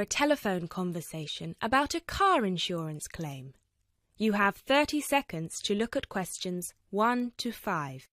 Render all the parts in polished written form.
a telephone conversation about a car insurance claim. You have 30 seconds to look at questions 1 to 5.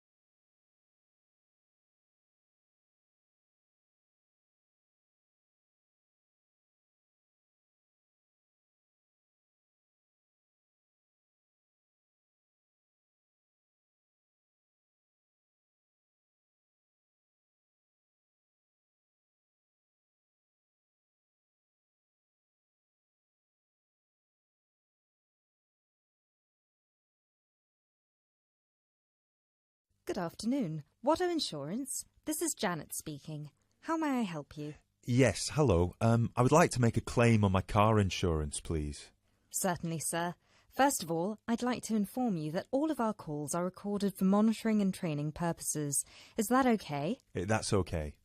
Good afternoon. Watto Insurance. This is Janet speaking. How may I help you? Yes, hello. I would like to make a claim on my car insurance, please. Certainly, sir. First of all, I'd like to inform you that all of our calls are recorded for monitoring and training purposes. Is that okay? That's okay.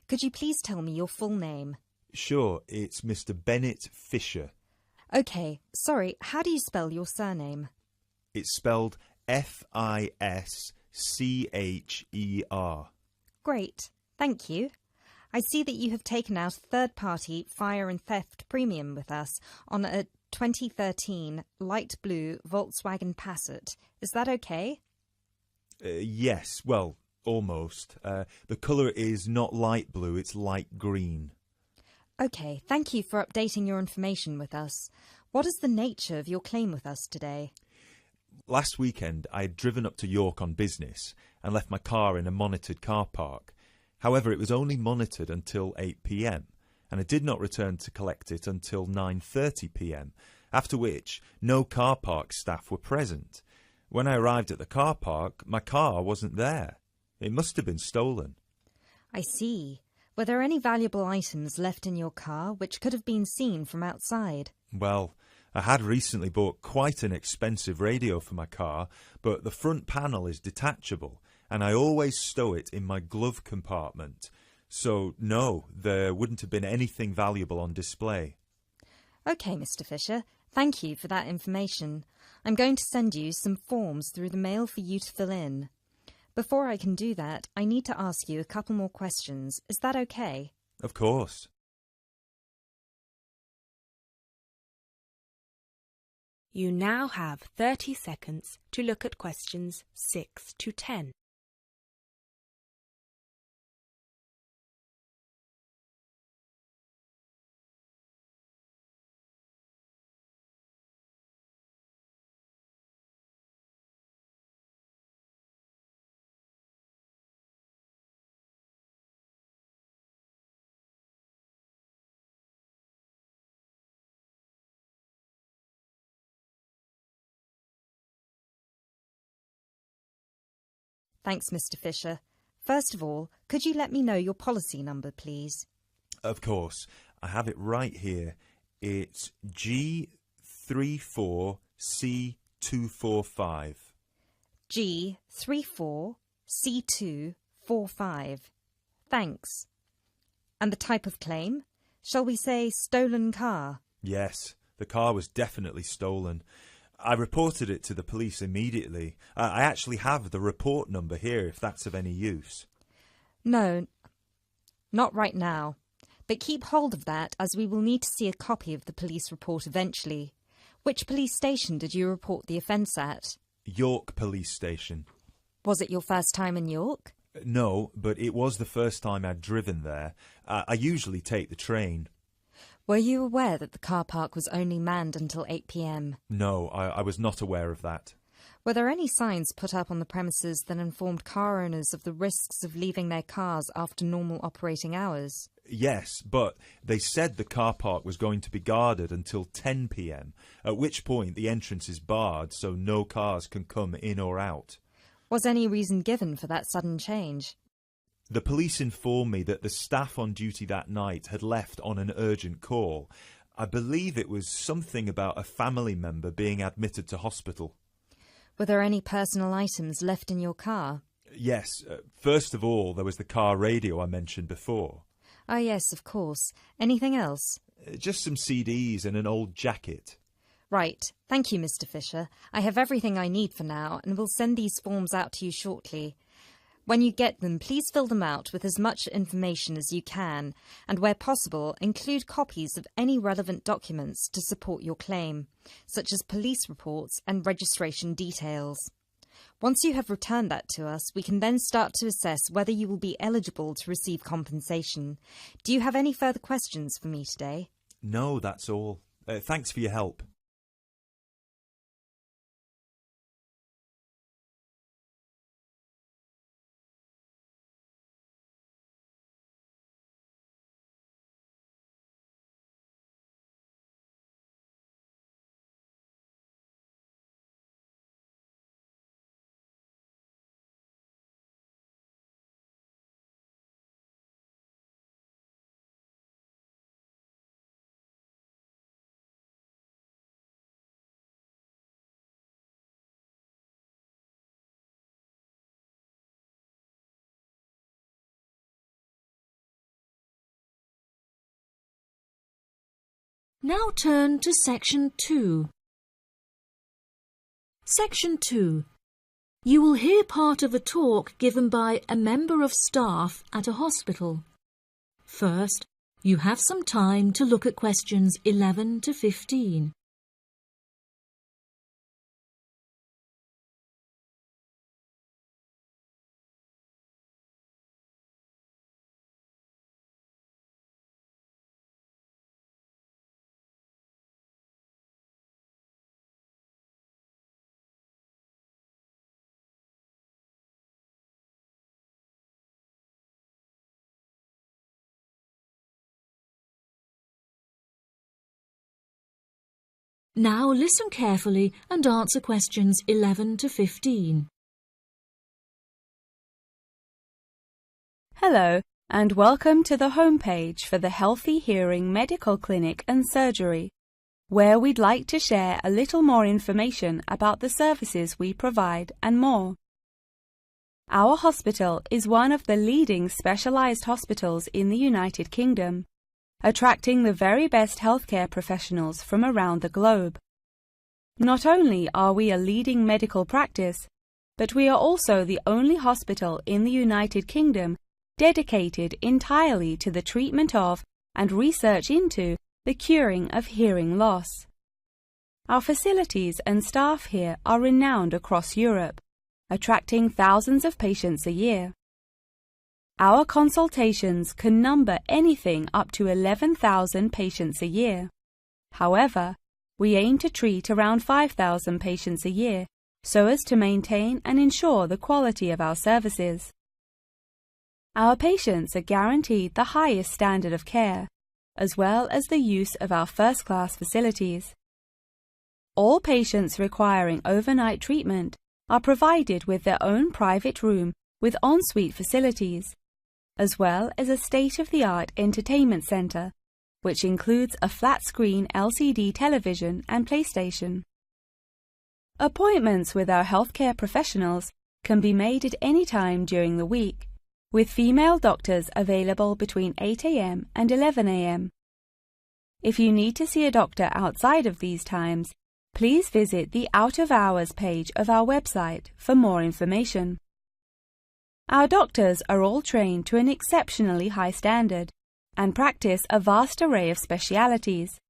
Could you please tell me your full name? Sure, it's Mr. Bennett Fisher. Okay, sorry, how do you spell your surname? It's spelled Fischer. Great, thank you. I see that you have taken out a third-party fire and theft premium with us on a 2013 light blue Volkswagen Passat. Is that okay? Yes, well, almost. The colour is not light blue, it's light green. Okay, thank you for updating your information with us. What is the nature of your claim with us today? Last weekend, I had driven up to York on business and left my car in a monitored car park. However, it was only monitored until 8 p.m, and I did not return to collect it until 9:30 p.m, after which no car park staff were present. When I arrived at the car park, my car wasn't there. It must have been stolen. I see. Were there any valuable items left in your car which could have been seen from outside? Well, I had recently bought quite an expensive radio for my car, but the front panel is detachable, and I always stow it in my glove compartment. So, no, there wouldn't have been anything valuable on display. Okay, Mr. Fisher. Thank you for that information. I'm going to send you some forms through the mail for you to fill in. Before I can do that, I need to ask you a couple more questions. Is that okay? Of course. You now have 30 seconds to look at questions 6 to 10. Thanks, Mr. Fisher. First of all, could you let me know your policy number, please? Of course. I have it right here. It's G34C245. G34C245. Thanks. And the type of claim? Shall we say stolen car? Yes, the car was definitely stolen. I reported it to the police immediately. I actually have the report number here if that's of any use. No, not right now. But keep hold of that as we will need to see a copy of the police report eventually. Which police station did you report the offence at? York Police Station. Was it your first time in York? No, but it was the first time I'd driven there. I usually take the train. Were you aware that the car park was only manned until 8 p.m? No, I was not aware of that. Were there any signs put up on the premises that informed car owners of the risks of leaving their cars after normal operating hours? Yes, but they said the car park was going to be guarded until 10 p.m, at which point the entrance is barred so no cars can come in or out. Was any reason given for that sudden change? The police informed me that the staff on duty that night had left on an urgent call. I believe it was something about a family member being admitted to hospital. Were there any personal items left in your car? Yes. First of all, there was the car radio I mentioned before. Oh yes, of course. Anything else? Just some CDs and an old jacket. Right. Thank you, Mr. Fisher. I have everything I need for now and will send these forms out to you shortly. When you get them, please fill them out with as much information as you can, and where possible, include copies of any relevant documents to support your claim, such as police reports and registration details. Once you have returned that to us, we can then start to assess whether you will be eligible to receive compensation. Do you have any further questions for me today? No, that's all. Thanks for your help. Now turn to Section 2. Section 2. You will hear part of a talk given by a member of staff at a hospital. First, you have some time to look at questions 11 to 15. Now listen carefully and answer questions 11 to 15. Hello, and welcome to the homepage for the Healthy Hearing Medical Clinic and Surgery, where we'd like to share a little more information about the services we provide and more. Our hospital is one of the leading specialised hospitals in the United Kingdom, attracting the very best healthcare professionals from around the globe. Not only are we a leading medical practice, but we are also the only hospital in the United Kingdom dedicated entirely to the treatment of and research into the curing of hearing loss. Our facilities and staff here are renowned across Europe, attracting thousands of patients a year. Our consultations can number anything up to 11,000 patients a year. However, we aim to treat around 5,000 patients a year so as to maintain and ensure the quality of our services. Our patients are guaranteed the highest standard of care, as well as the use of our first-class facilities. All patients requiring overnight treatment are provided with their own private room with ensuite facilities, as well as a state-of-the-art entertainment centre, which includes a flat-screen LCD television and PlayStation. Appointments with our healthcare professionals can be made at any time during the week, with female doctors available between 8 a.m. and 11 a.m. If you need to see a doctor outside of these times, please visit the Out of Hours page of our website for more information. Our doctors are all trained to an exceptionally high standard and practice a vast array of specialities.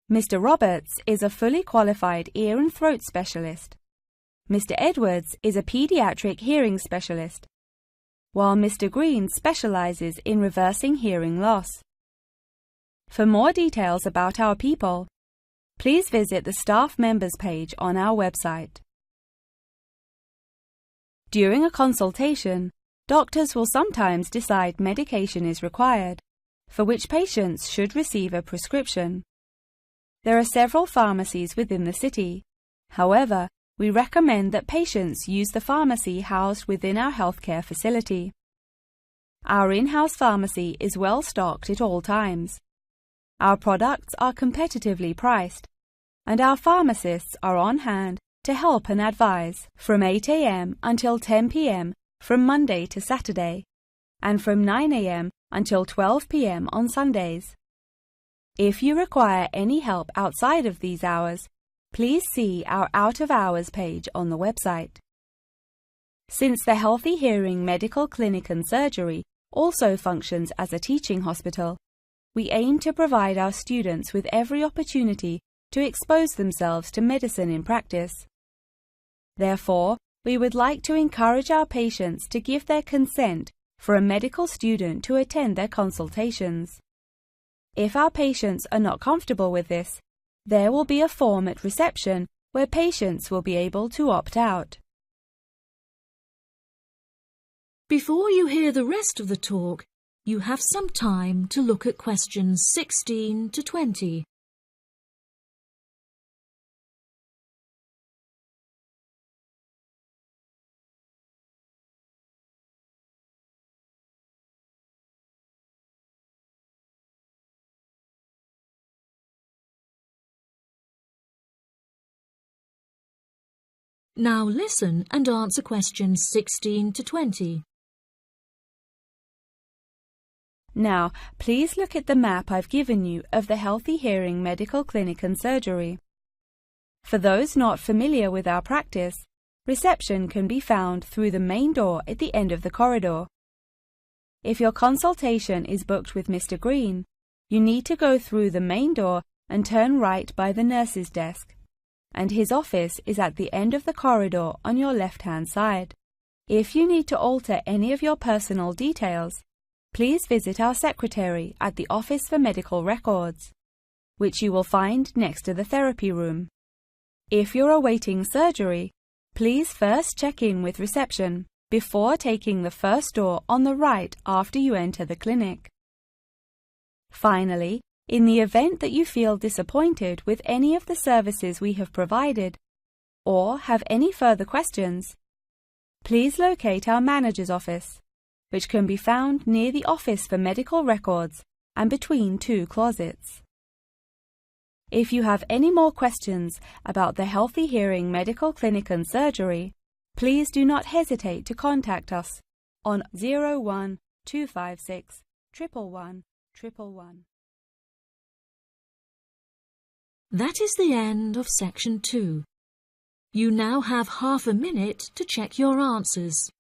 Mr. Roberts is a fully qualified ear and throat specialist. Mr. Edwards is a pediatric hearing specialist, while Mr. Green specializes in reversing hearing loss. For more details about our people, please visit the staff members page on our website. During a consultation, doctors will sometimes decide medication is required, for which patients should receive a prescription. There are several pharmacies within the city. However, we recommend that patients use the pharmacy housed within our healthcare facility. Our in-house pharmacy is well stocked at all times. Our products are competitively priced, and our pharmacists are on hand to help and advise from 8 a.m. until 10 p.m. from Monday to Saturday, and from 9 a.m. until 12 p.m. on Sundays. If you require any help outside of these hours, please see our Out of Hours page on the website. Since the Healthy Hearing Medical Clinic and Surgery also functions as a teaching hospital, we aim to provide our students with every opportunity to expose themselves to medicine in practice. Therefore, we would like to encourage our patients to give their consent for a medical student to attend their consultations. If our patients are not comfortable with this, there will be a form at reception where patients will be able to opt out. Before you hear the rest of the talk, you have some time to look at questions 16 to 20. Now listen and answer questions 16 to 20. Now, please look at the map I've given you of the Healthy Hearing Medical Clinic and Surgery. For those not familiar with our practice, reception can be found through the main door at the end of the corridor. If your consultation is booked with Mr. Green, you need to go through the main door and turn right by the nurse's desk, and his office is at the end of the corridor on your left-hand side. If you need to alter any of your personal details, please visit our secretary at the Office for Medical Records, which you will find next to the therapy room. If you're awaiting surgery, please first check in with reception before taking the first door on the right after you enter the clinic. Finally, in the event that you feel disappointed with any of the services we have provided, or have any further questions, please locate our manager's office, which can be found near the Office for Medical Records and between two closets. If you have any more questions about the Healthy Hearing Medical Clinic and Surgery, please do not hesitate to contact us on 01 256 111 111. That is the end of section 2. You now have half a minute to check your answers.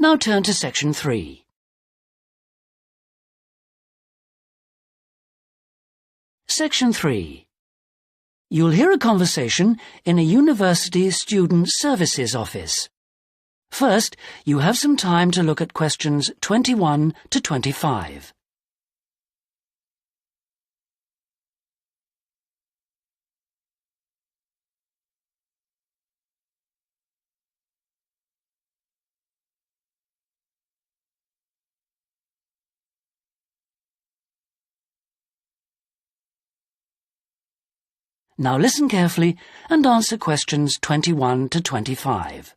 Now turn to section 3. Section 3. You'll hear a conversation in a university student services office. First, you have some time to look at questions 21 to 25. Now listen carefully and answer questions 21 to 25.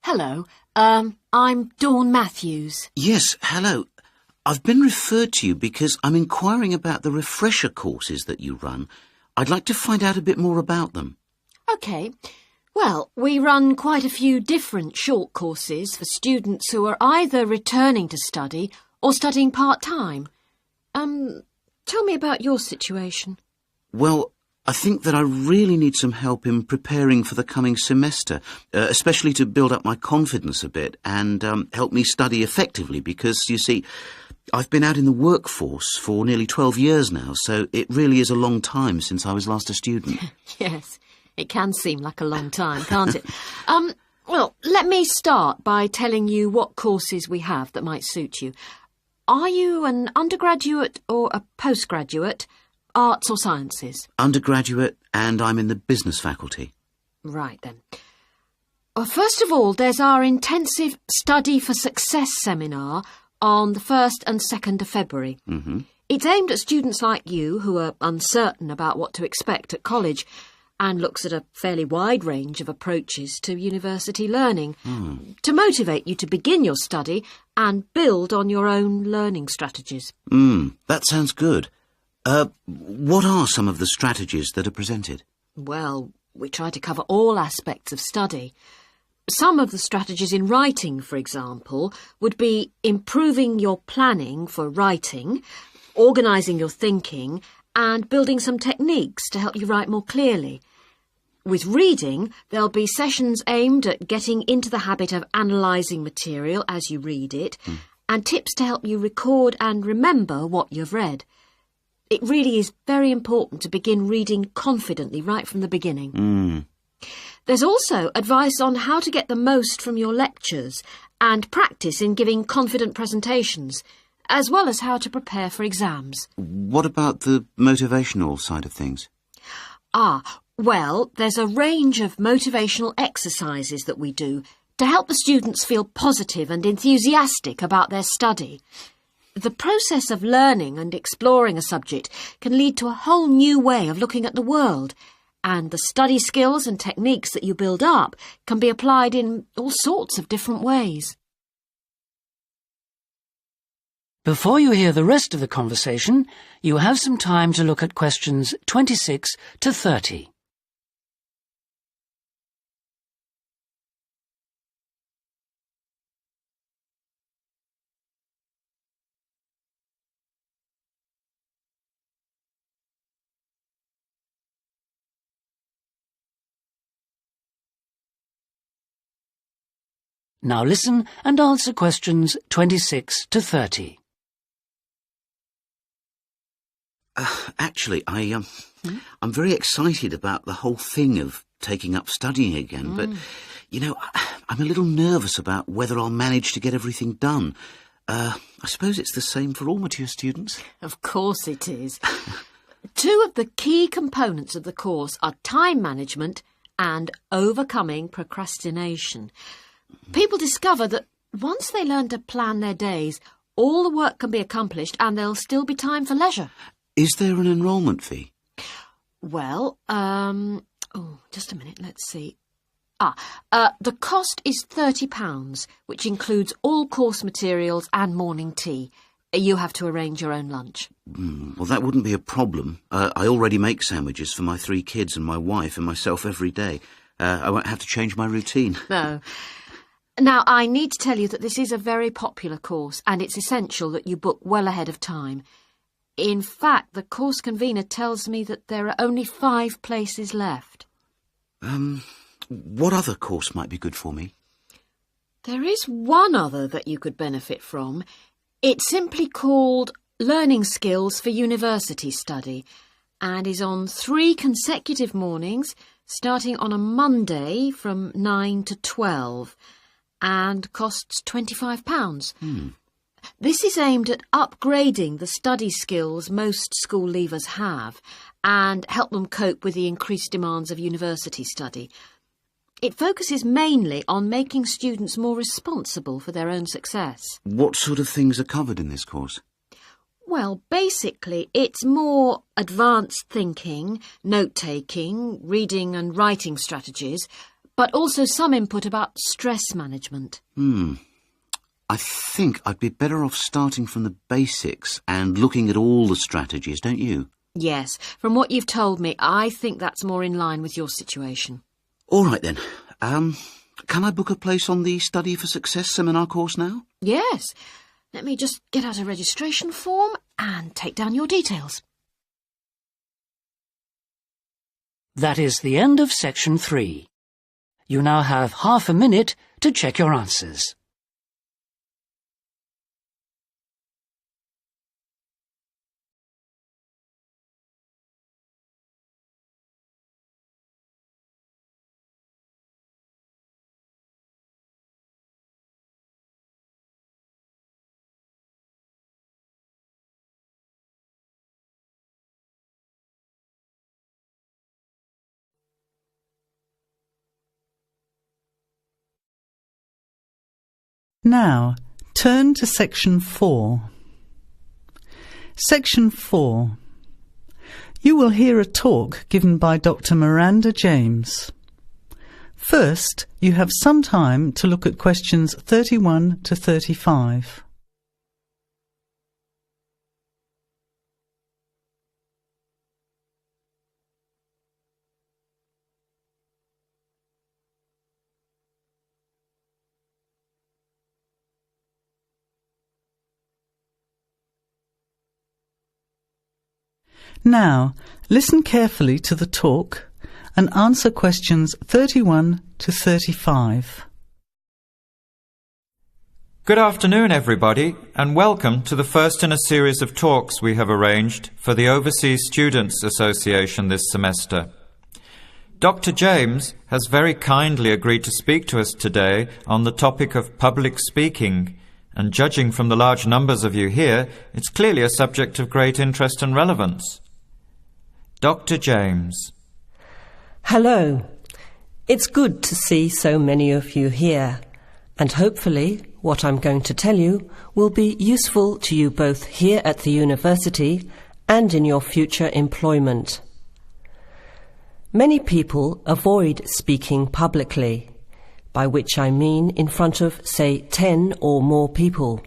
Hello, I'm Dawn Matthews. Yes, hello. I've been referred to you because I'm inquiring about the refresher courses that you run. I'd like to find out a bit more about them. OK. Well, we run quite a few different short courses for students who are either returning to study or studying part-time. Tell me about your situation. Well, I think that I really need some help in preparing for the coming semester, especially to build up my confidence a bit and help me study effectively because, you see, I've been out in the workforce for nearly 12 years now, so it really is a long time since I was last a student. Yes, it can seem like a long time, can't it? Well, let me start by telling you what courses we have that might suit you. Are you an undergraduate or a postgraduate, arts or sciences? Undergraduate, and I'm in the business faculty. Right then. First of all, there's our intensive Study for Success seminar on the 1st and 2nd of February. It's aimed at students like you who are uncertain about what to expect at college and looks at a fairly wide range of approaches to university learning to motivate you to begin your study and build on your own learning strategies. That sounds good. What are some of the strategies that are presented? Well, we try to cover all aspects of study. Some of the strategies in writing, for example, would be improving your planning for writing, organising your thinking, and building some techniques to help you write more clearly. With reading, there'll be sessions aimed at getting into the habit of analysing material as you read it, and tips to help you record and remember what you've read. It really is very important to begin reading confidently right from the beginning. There's also advice on how to get the most from your lectures and practice in giving confident presentations, as well as how to prepare for exams. What about the motivational side of things? Well, there's a range of motivational exercises that we do to help the students feel positive and enthusiastic about their study. The process of learning and exploring a subject can lead to a whole new way of looking at the world, and the study skills and techniques that you build up can be applied in all sorts of different ways. Before you hear the rest of the conversation, you have some time to look at questions 26 to 30. Now listen and answer questions 26 to 30. Actually, I'm very excited about the whole thing of taking up studying again, but, I'm a little nervous about whether I'll manage to get everything done. I suppose it's the same for all mature students. Of course it is. Two of the key components of the course are time management and overcoming procrastination. People discover that once they learn to plan their days, all the work can be accomplished and there'll still be time for leisure. Is there an enrolment fee? Well, just a minute, let's see. The cost is £30, which includes all course materials and morning tea. You have to arrange your own lunch. Well, that wouldn't be a problem. I already make sandwiches for my 3 kids and my wife and myself every day. I won't have to change my routine. No. Now, I need to tell you that this is a very popular course and it's essential that you book well ahead of time. In fact, the course convener tells me that there are only 5 places left. What other course might be good for me? There is one other that you could benefit from. It's simply called Learning Skills for University Study and is on 3 consecutive mornings, starting on a Monday from 9 to 12, and costs £25. This is aimed at upgrading the study skills most school leavers have and help them cope with the increased demands of university study. It focuses mainly on making students more responsible for their own success. What sort of things are covered in this course? Well, basically, it's more advanced thinking, note-taking, reading and writing strategies, but also some input about stress management. I think I'd be better off starting from the basics and looking at all the strategies, don't you? Yes, from what you've told me, I think that's more in line with your situation. All right then. Can I book a place on the Study for Success seminar course now? Yes. Let me just get out a registration form and take down your details. That is the end of section 3. You now have half a minute to check your answers. Now, turn to Section 4. Section 4. You will hear a talk given by Dr. Miranda James. First, you have some time to look at questions 31 to 35. Now, listen carefully to the talk and answer questions 31 to 35. Good afternoon, everybody, and welcome to the first in a series of talks we have arranged for the Overseas Students Association this semester. Dr. James has very kindly agreed to speak to us today on the topic of public speaking, and judging from the large numbers of you here, it's clearly a subject of great interest and relevance. Dr. James. Hello. It's good to see so many of you here, and hopefully what I'm going to tell you will be useful to you both here at the university and in your future employment. Many people avoid speaking publicly, by which I mean in front of, say, 10 or more people.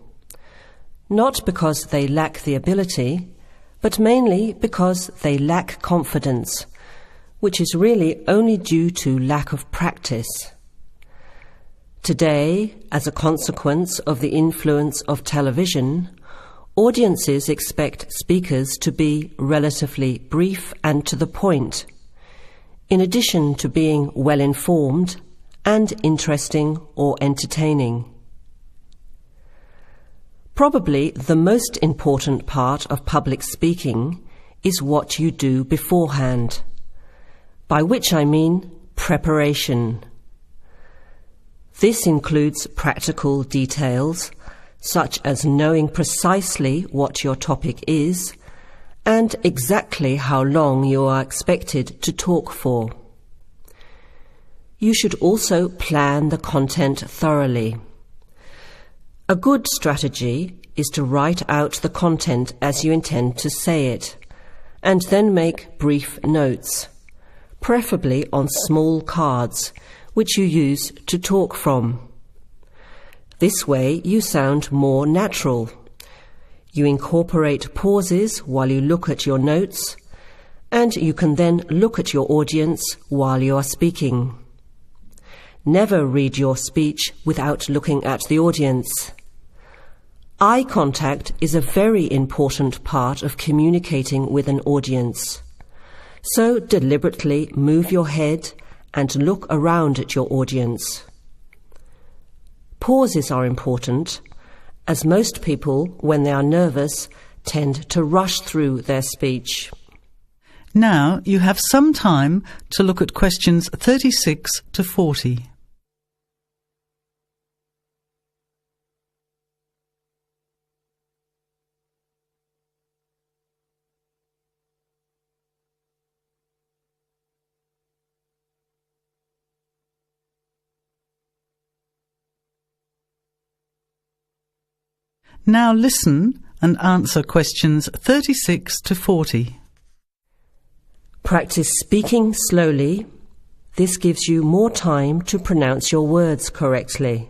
Not because they lack the ability, but mainly because they lack confidence, which is really only due to lack of practice. Today, as a consequence of the influence of television, audiences expect speakers to be relatively brief and to the point, in addition to being well-informed and interesting or entertaining. Probably the most important part of public speaking is what you do beforehand, by which I mean preparation. This includes practical details, such as knowing precisely what your topic is and exactly how long you are expected to talk for. You should also plan the content thoroughly. A good strategy is to write out the content as you intend to say it, and then make brief notes, preferably on small cards, which you use to talk from. This way you sound more natural. You incorporate pauses while you look at your notes, and you can then look at your audience while you are speaking. Never read your speech without looking at the audience. Eye contact is a very important part of communicating with an audience. So deliberately move your head and look around at your audience. Pauses are important, as most people, when they are nervous, tend to rush through their speech. Now you have some time to look at questions 36 to 40. Now listen and answer questions 36 to 40. Practice speaking slowly. This gives you more time to pronounce your words correctly.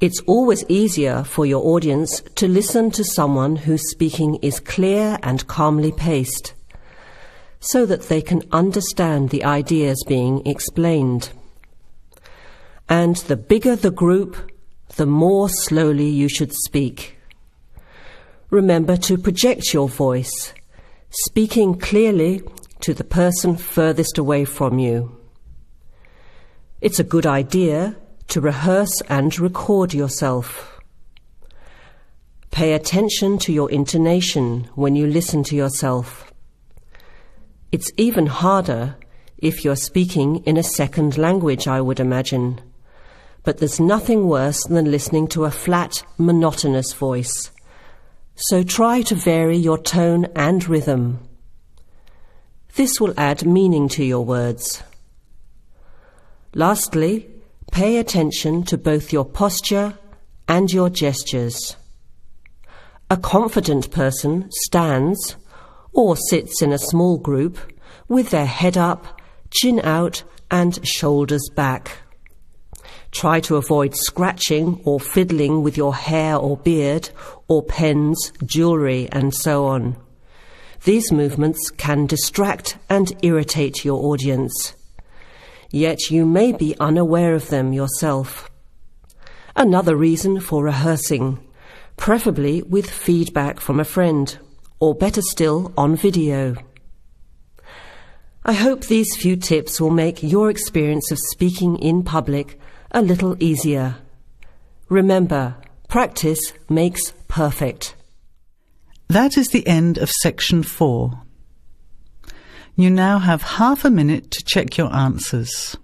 It's always easier for your audience to listen to someone whose speaking is clear and calmly paced, so that they can understand the ideas being explained. And the bigger the group, the more slowly you should speak. Remember to project your voice, speaking clearly to the person furthest away from you. It's a good idea to rehearse and record yourself. Pay attention to your intonation when you listen to yourself. It's even harder if you're speaking in a second language, I would imagine. But there's nothing worse than listening to a flat, monotonous voice. So try to vary your tone and rhythm. This will add meaning to your words. Lastly, Pay attention to both your posture and your gestures. A confident person stands or sits in a small group with their head up, chin out and shoulders back. Try to avoid scratching or fiddling with your hair or beard or pens, jewellery and so on. These movements can distract and irritate your audience. Yet you may be unaware of them yourself. Another reason for rehearsing, preferably with feedback from a friend, or better still, on video. I hope these few tips will make your experience of speaking in public a little easier. Remember, practice makes perfect. That is the end of section 4. You now have half a minute to check your answers.